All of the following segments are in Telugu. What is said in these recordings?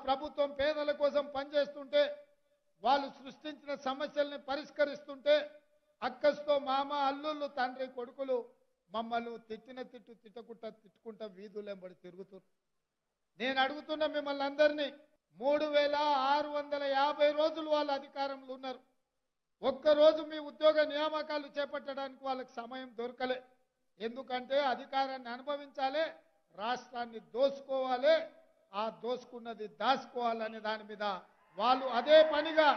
ప్రభుత్వం పేదల కోసం పనిచేస్తుంటే వాళ్ళు సృష్టించిన సమస్యల్ని పరిష్కరిస్తుంటే అక్కస్తో మామ అల్లుళ్ళు తండ్రి కొడుకులు మమ్మల్ని తిట్టుకుంటా వీధులెంబడి తిరుగుతున్నారు. నేను అడుగుతున్న మిమ్మల్ని అందరినీ 3650 రోజులు వాళ్ళ అధికారంలో ఉన్నారు. ఒక్కరోజు మీ ఉద్యోగ నియామకాలు చేపట్టడానికి వాళ్ళకి సమయం దొరకలే. ఎందుకంటే అధికారాన్ని అనుభవించాలి, రాష్ట్రాన్ని దోసుకోవాలి, ఆ దోసుకున్నది దాచుకోవాలనే దాని మీద వాళ్ళు అదే పనిగా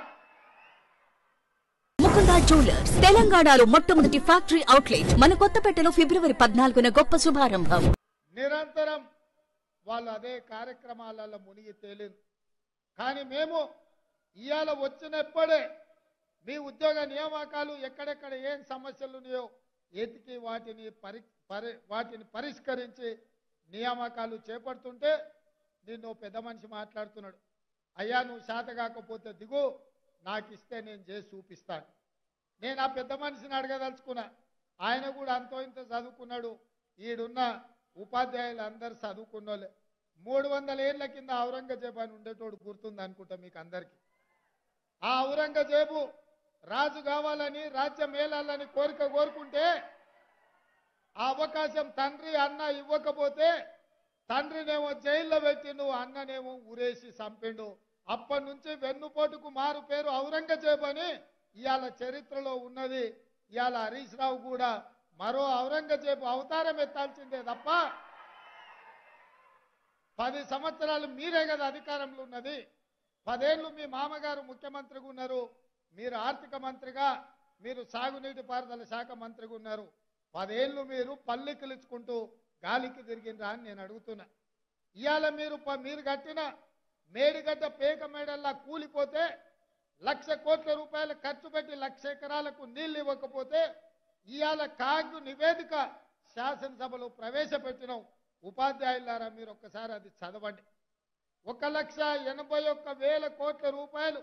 ముకుందా జ్యువెలర్స్ తెలంగాణలో మొట్టమొదటి ఫ్యాక్టరీ అవుట్లెట్ మన కొత్తపేటలో ఫిబ్రవరి 14న గొప్ప శుభారంభం. నిరంతరం వాళ్ళు అదే కార్యక్రమాలలో మునిగి తేలింది. కానీ మేము ఇవాళ వచ్చినప్పుడే మీ ఉద్యోగ నియామకాలు ఎక్కడెక్కడ ఏం సమస్యలు ఉన్నాయో ఎతికి వాటిని పరిష్కరించి నియామకాలు చేపడుతుంటే నిన్ను పెద్ద మనిషి మాట్లాడుతున్నాడు. అయ్యా నువ్వు శాత కాకపోతే దిగు, నాకు ఇస్తే నేను చేసి చూపిస్తాను. నేను ఆ పెద్ద మనిషిని అడగదలుచుకున్నా. ఆయన కూడా అంతో ఇంత చదువుకున్నాడు. ఈడున్న ఉపాధ్యాయులు అందరు చదువుకున్నోళ్ళే. 300 ఏళ్ల కింద ఔరంగజేబు అని ఉండేటోడు గుర్తుంది అనుకుంటా మీకు అందరికీ. ఆ ఔరంగజేబు రాజు కావాలని రాజ్యం మేలాలని కోరుకుంటే ఆ అవకాశం తండ్రి అన్న ఇవ్వకపోతే తండ్రినేమో జైల్లో పెట్టిండు, అన్ననేమో ఊరేసి చంపిండు. అప్పటి నుంచి వెన్నుపోటుకు మారు పేరు ఔరంగజేబు అని ఇవాళ చరిత్రలో ఉన్నది. ఇవాళ హరీష్ రావు కూడా మరో ఔరంగజేబు అవతారం ఎత్తాల్సిందే తప్ప 10 సంవత్సరాలు మీరే కదా అధికారంలో ఉన్నది. 10 ఏళ్ళు మీ మామగారు ముఖ్యమంత్రిగా ఉన్నారు, మీరు ఆర్థిక మంత్రిగా, మీరు సాగునీటి పారుదల శాఖ మంత్రిగా ఉన్నారు. 10 ఏళ్ళు మీరు పల్లెకిలుచుకుంటూ గాలికి తిరిగినరా అని నేను అడుగుతున్నా. ఇవాళ మీరు కట్టిన మేడిగడ్డ పేక మేడల్లా కూలిపోతే 1,00,000 కోట్ల రూపాయలు ఖర్చు పెట్టి 1,00,000 ఎకరాలకు నీళ్లు ఇవ్వకపోతే ఇవాళ కాగు నివేదిక శాసనసభలో ప్రవేశపెట్టినాం. ఉపాధ్యాయులారా మీరు ఒక్కసారి అది చదవండి. 1,81,000 కోట్ల రూపాయలు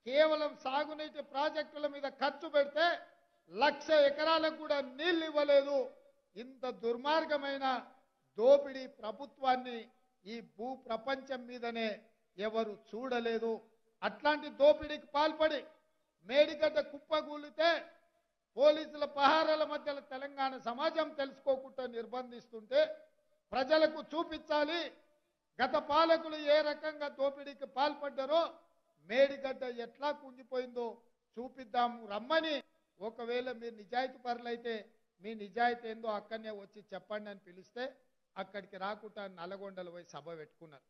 కేవలం సాగునీటి ప్రాజెక్టుల మీద ఖర్చు పెడితే 1,00,000 ఎకరాలకు కూడా నీళ్లు ఇవ్వలేదు. ఇంత దుర్మార్గమైన దోపిడీ ప్రభుత్వాన్ని ఈ భూ ప్రపంచం మీదనే ఎవరు చూడలేదు. అట్లాంటి దోపిడీకి పాల్పడి మేడిగడ్డ కుప్పగూలితే పోలీసుల పహారాల మధ్యలో తెలంగాణ సమాజం తెలుసుకోకుండా నిర్బంధిస్తుంటే ప్రజలకు చూపించాలి గత పాలకులు ఏ రకంగా దోపిడీకి పాల్పడ్డారో, మేడిగడ్డ ఎట్లా కుంగిపోయిందో చూపిద్దాము రమ్మని. ఒకవేళ మీరు నిజాయితీ పరులైతే మీ నిజాయితీ ఏందో అక్కడనే వచ్చి చెప్పండి అని పిలిస్తే అక్కడికి రాకుండా నల్లగొండలు పోయి సభ పెట్టుకున్నారు.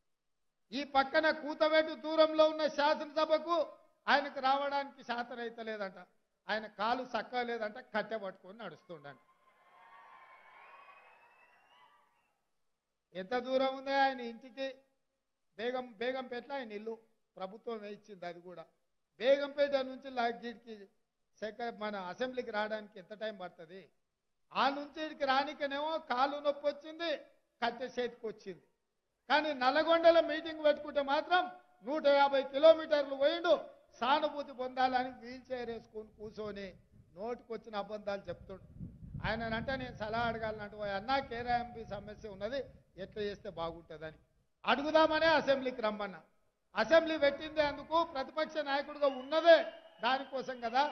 ఈ పక్కన కూతవేటు దూరంలో ఉన్న శాసనసభకు ఆయనకు రావడానికి శాతనైతలేదంట. ఆయన కాలు సక్కలేదంట, కట్టె పట్టుకొని నడుస్తుండంట. ఎంత దూరం ఉందో ఆయన ఇంటికి? బేగంపేటలో ఆయన ఇల్లు ప్రభుత్వం వేయించింది. అది కూడా బేగంపేట నుంచి లాగిడికి మన అసెంబ్లీకి రావడానికి ఎంత టైం పడుతుంది? ఆ నుంచి ఇక్కడికి రానికనేమో కాలు నొప్పి వచ్చింది, కట్టె చేతికి వచ్చింది. కానీ నల్లగొండలో మీటింగ్ పెట్టుకుంటే మాత్రం 150 కిలోమీటర్లు పోయిండు. సానుభూతి పొందాలని వీల్ చైర్ వేసుకొని కూర్చొని నోటికొచ్చిన అబద్ధాలు చెప్తుండు. ఆయనంటే నేను సలహా అడగాలనంటే అన్నా కేరాఎంపీ సమస్య ఉన్నది, ఎట్లా చేస్తే బాగుంటుందని అడుగుదామనే అసెంబ్లీకి రమ్మన్నా. అసెంబ్లీ పెట్టిందే అందుకు, ప్రతిపక్ష నాయకుడిగా ఉన్నదే దానికోసం కదా.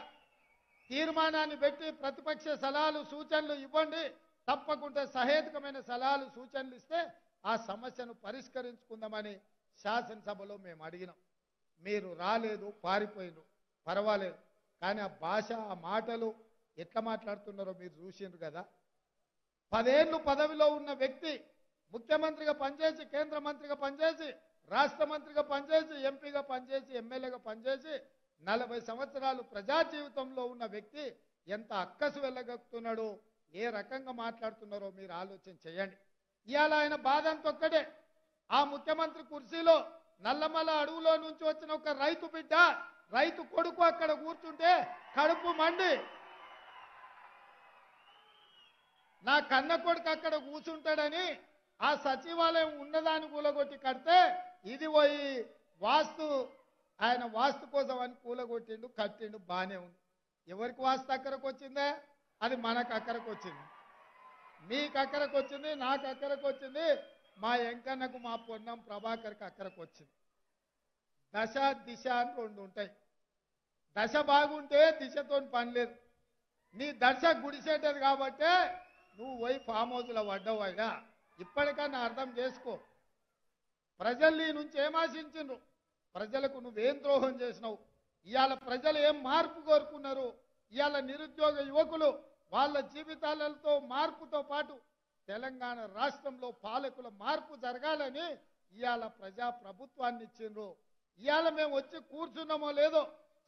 తీర్మానాన్ని పెట్టి ప్రతిపక్ష సలహాలు సూచనలు ఇవ్వండి, తప్పకుండా సహేతుకమైన సలహాలు సూచనలు ఇస్తే ఆ సమస్యను పరిష్కరించుకుందామని శాసనసభలో మేము అడిగినాం. మీరు రాలేదు, పారిపోయినారు, పర్వాలేదు. కానీ ఆ భాష, ఆ మాటలు ఎట్లా మాట్లాడుతున్నారో మీరు చూసిండ్రు కదా. 10 ఏళ్ళు పదవిలో ఉన్న వ్యక్తి ముఖ్యమంత్రిగా పనిచేసి, కేంద్ర మంత్రిగా పనిచేసి, రాష్ట్ర మంత్రిగా పనిచేసి, ఎంపీగా పనిచేసి, ఎమ్మెల్యేగా పనిచేసి 40 సంవత్సరాలు ప్రజా జీవితంలో ఉన్న వ్యక్తి ఎంత అక్కసు వెళ్ళగలుగుతున్నాడో, ఏ రకంగా మాట్లాడుతున్నారో మీరు ఆలోచన చేయండి. ఇవాళ ఆయన బాధ అంతొక్కటే. ఆ ముఖ్యమంత్రి కుర్చీలో నల్లమల అడవులో నుంచి వచ్చిన ఒక రైతు బిడ్డ, రైతు కొడుకు అక్కడ కూర్చుంటే కడుపు మండి, నా కన్న కొడుకు అక్కడ కూర్చుంటాడని ఆ సచివాలయం ఉన్నదాన్ని కూలగొట్టి కడితే ఇది పోయి ఆయన వాస్తు కోసం అని కూలగొట్టిండు, కట్టిండు, బానే ఉంది. ఎవరికి వాస్తు అక్కరకు వచ్చిందే? అది మనకు అక్కరకు వచ్చింది, మీకు అక్కరకు వచ్చింది, నాకు అక్కరకు వచ్చింది, మా ఎంకన్నకు, మా పొన్నం ప్రభాకర్కి అక్కరకు వచ్చింది. దశ దిశ అని రెండు ఉంటాయి. దశ బాగుంటే దిశతో పని లేదు. నీ దశ గుడిసేటది కాబట్టే నువ్వు పోయి ఫామ్ హౌస్లో పడ్డావు. అయ్యా ఇప్పటికన్నా అర్థం చేసుకో. ప్రజలు నీ నుంచి ఏం ఆశించిండ్రు? ప్రజలకు నువ్వేం ద్రోహం చేసినావు? ఇవాళ ప్రజలు ఏం మార్పు కోరుకున్నారు? ఇవాళ నిరుద్యోగ యువకులు వాళ్ళ జీవితాలతో మార్పుతో పాటు తెలంగాణ రాష్ట్రంలో పాలకుల మార్పు జరగాలని ఇవాళ ప్రజా ప్రభుత్వాన్ని ఇచ్చిండ్రు. ఇవాళ మేము వచ్చి కూర్చున్నామో లేదో,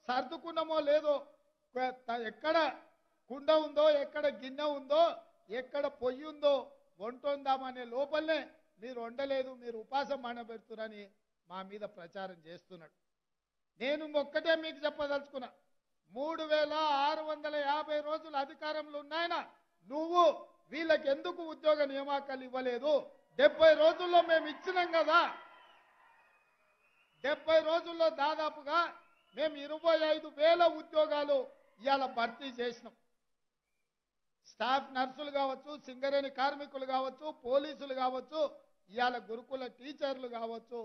సర్దుకున్నామో లేదో, ఎక్కడ కుండ ఉందో, ఎక్కడ గిన్నె ఉందో, ఎక్కడ పొయ్యి ఉందో వంటొందామనే లోపలనే మీరు వండలేదు, మీరు ఉపాసం మానబెడుతున్నారని మా మీద ప్రచారం చేస్తున్నాడు. నేను ఒక్కటే మీకు చెప్పదలుచుకున్నా, 3650 రోజులు అధికారంలో ఉన్నాయన నువ్వు వీళ్ళకి ఎందుకు ఉద్యోగ నియామకాలు ఇవ్వలేదు? 70 రోజుల్లో మేము ఇచ్చినాం కదా. 70 రోజుల్లో దాదాపుగా మేము 25,000 ఉద్యోగాలు ఇవాళ భర్తీ చేసినాం. స్టాఫ్ నర్సులు కావచ్చు, సింగరేణి కార్మికులు కావచ్చు, పోలీసులు కావచ్చు, ఇవాళ గురుకుల టీచర్లు కావచ్చు,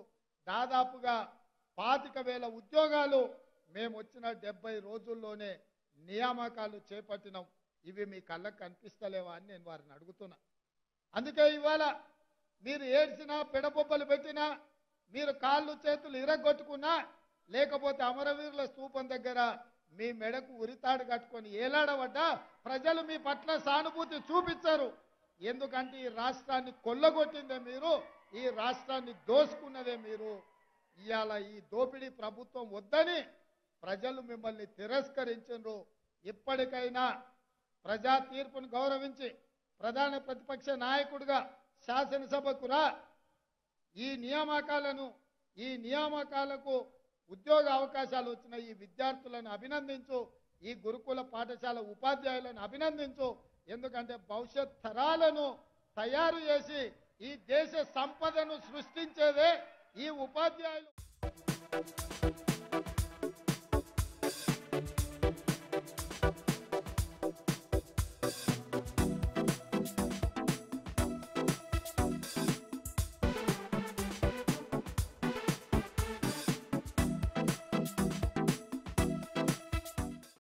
దాదాపుగా 25,000 ఉద్యోగాలు మేము వచ్చిన 70 రోజుల్లోనే నియామకాలు చేపట్టినాం. ఇవి మీ కళ్ళకు కనిపిస్తలేవా అని నేను వారిని అడుగుతున్నా. అందుకే ఇవాళ మీరు ఏడ్చినా, పెడబొబ్బలు పెట్టినా, మీరు కాళ్ళు చేతులు ఇరగొట్టుకున్నా, లేకపోతే అమరవీరుల స్తూపం దగ్గర మీ మెడకు ఉరితాడు కట్టుకొని ఏలాడబడ్డా ప్రజలు మీ పట్ల సానుభూతి చూపించారు. ఎందుకంటే ఈ రాష్ట్రాన్ని కొల్లగొట్టిందే మీరు, ఈ రాష్ట్రాన్ని దోసుకున్నదే మీరు. ఇవాళ ఈ దోపిడీ ప్రభుత్వం వద్దని ప్రజలు మిమ్మల్ని తిరస్కరించారు. ఇప్పటికైనా ప్రజా తీర్పును గౌరవించి ప్రధాన ప్రతిపక్ష నాయకుడిగా శాసనసభకు రా. ఈ నియామకాలకు ఉద్యోగ అవకాశాలు వచ్చిన ఈ విద్యార్థులను అభినందించు, ఈ గురుకుల పాఠశాల ఉపాధ్యాయులను అభినందించు. ఎందుకంటే భవిష్యత్ తరాలను తయారు చేసి ఈ దేశ సంపదను సృష్టించేదే ఈ ఉపాధ్యాయులు.